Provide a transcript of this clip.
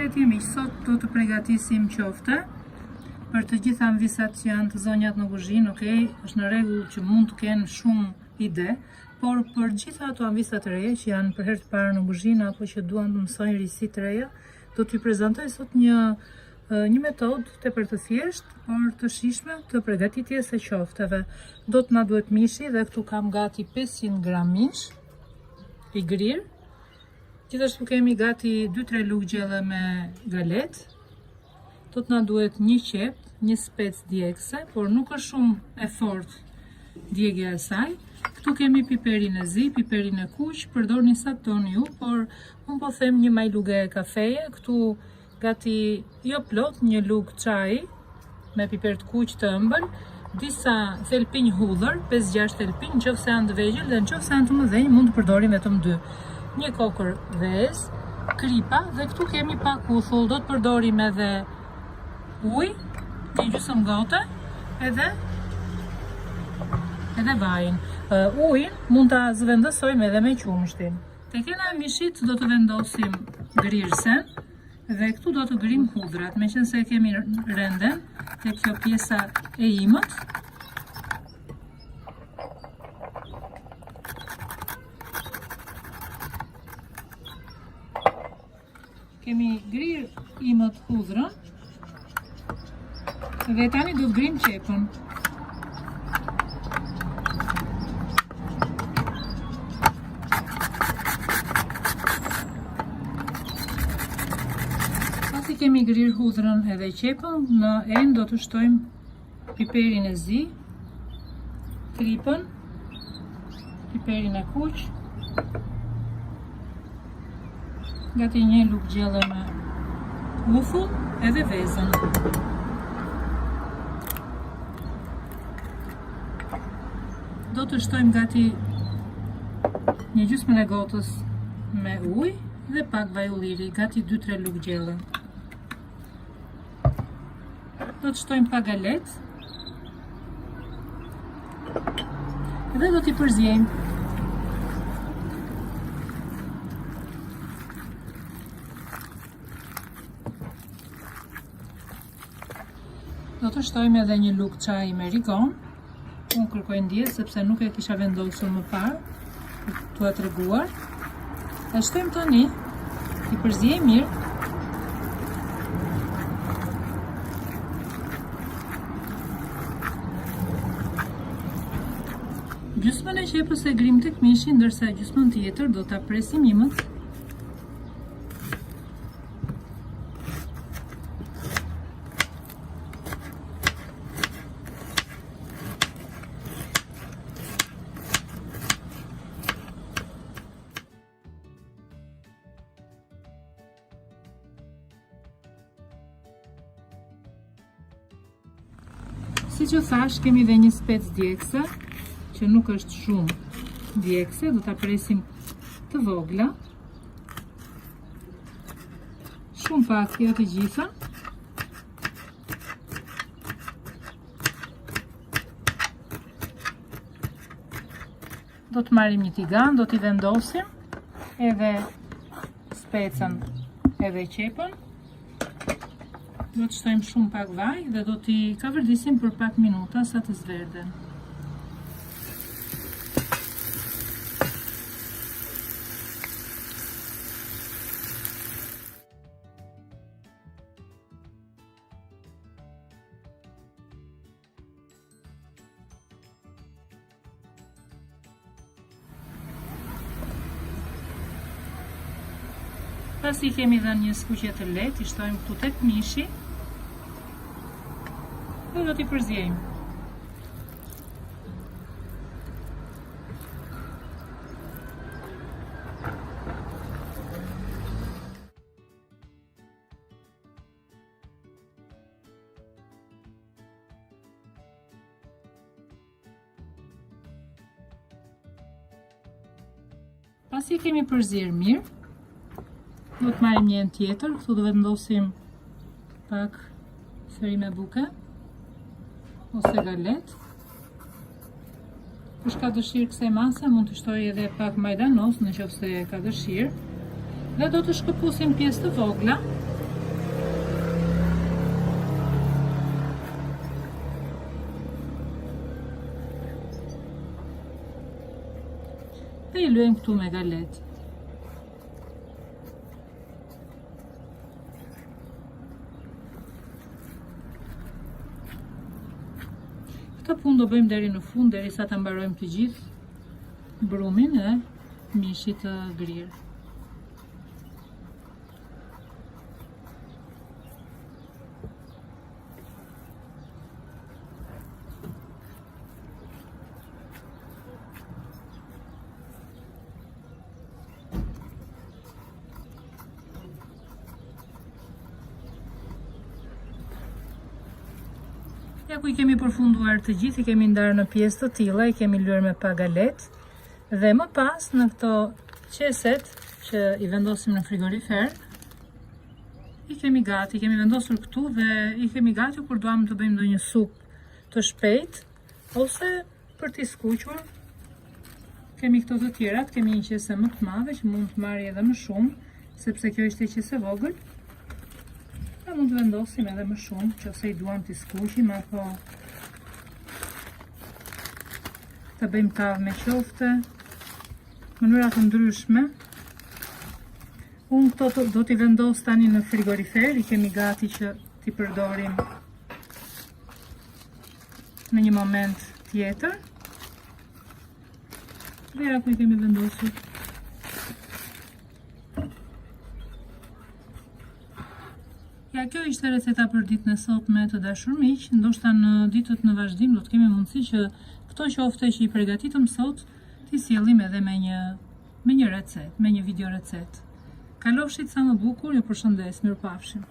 Përshëndetje miq, sot do të përgatisim qofte për të gjitha anvisat që janë të zonjat në kuzhinë, okay? Është në rregull që mund të kenë shumë ide, por për gjitha ato anvisa të reja që janë për herë të parë në kuzhinë apo që duan të mësojnë risi të reja, do t'ju prezantoj sot një metodë tepër të thjeshtë, por të shijshme të përgatitjes së qofteve. Do të na duhet mishi dhe këtu kam gati 500 gram mish i grirë. Gjithashtu kemi gati 2-3 lugë gjelle me galet. Do të na duhet një qep, një spec djegëse, por nuk është shumë e fortë djegja e saj. Këtu kemi piperin e zi, piperin e kuq, përdorni sa doni ju, por unë po them një maj lugë e kafeje. Këtu gati jo plot, një lugë çaji me piper të kuq të ëmbël, disa thelpinj hudhër, 5-6 thelpinj, nëse janë të vegjël dhe nëse janë të mëdhenj mund të përdorim vetëm 2. Një kokër vezë, kripa dhe këtu kemi pak uthull, do të përdorim edhe ujë, një gjysmë gote, edhe vajin. Ujin mund ta zëvendësojmë edhe me qumshtin. Te kena e mishit do të vendosim grirësen dhe këtu do të grim hudhrat, meqense kemi renden te kjo pjesa e imët. Kemi grirë imët hudhrën dhe tani do të grim qepën. Pasi kemi grirë hudhrën edhe qepën, në enë do të shtojmë piperin e zi, kripën, piperin e kuq, gati një lugë gjelle me uthull edhe vezën. Do të shtojmë gati një gjysmën e gotës me ujë dhe pak vaj ulliri, gati 2-3 lugë gjelle. Do të shtojmë pak galet dhe do t'i përzjejmë. Do të shtojmë edhe një lugë çaji me rigon. Unë kërkoj ndjes sepse nuk e kisha vendosur më parë, t'ua treguar. E shtojmë tani, i përzjej mirë. Gjysmën e qepës e grim tek mishi, ndërsa gjysmën tjetër do ta presim imët. Si që thash, kemi dhe një spec djegëse, që nuk është shumë djegëse, do ta presim të vogla. Shumë pak, jo të gjitha. Do të marrim një tigan, do t'i vendosim edhe specën edhe qepën. Do të shtojmë shumë pak vaj dhe do t'i kavërdisim për pak minuta sa të zverden. Pasi kemi dhënë një skuqje të lehtë, i shtojmë këtu tek mishi dhe do t'i përzjejmë. Pasi kemi përzjerë mirë, do të marrim një enë tjetër, këtu do vendosim pak thërime buke ose galet. Kush ka dëshirë kësaj mase, mund të shtoj edhe pak majdanos në qoftë se ka dëshirë. Dhe do të shkëpusim pjesë të vogla dhe i luajmë këtu me galet. Këtë punë do bëjmë deri në fund, derisa ta mbarojmë të gjithë brumin e mishit të grirë. Ja ku i kemi përfunduar të gjithë, i kemi ndarë në pjesë të tilla, i kemi lyer me pa galet dhe më pas në këto qeset që i vendosim në frigorifer, i kemi gati, i kemi vendosur këtu dhe i kemi gati kur duam të bëjmë ndonjë supë të shpejt ose për t'i skuqur. Kemi këto të tjerat, kemi një qese më të madhe që mund të marrë edhe më shumë, sepse kjo ishte qese vogël. Mund të vendosim edhe më shumë, që ose i duam t'i skuqim, apo të bëjmë tavë me qofte, mënyra të ndryshme. Unë këto do t'i vendos tani në frigorifer, i kemi gati që t'i përdorim në një moment tjetër. Dhe ja ku i kemi vendosur. Ja, kjo ishte receta për ditën e sotme të dashur miq. Ndoshta në ditët në vazhdim do të kemi mundësi që këto qofte që i përgatitëm sot t'i sjellim edhe me një recetë, me një video recetë. Kalofshit sa më bukur, ju përshëndes, mirupafshim.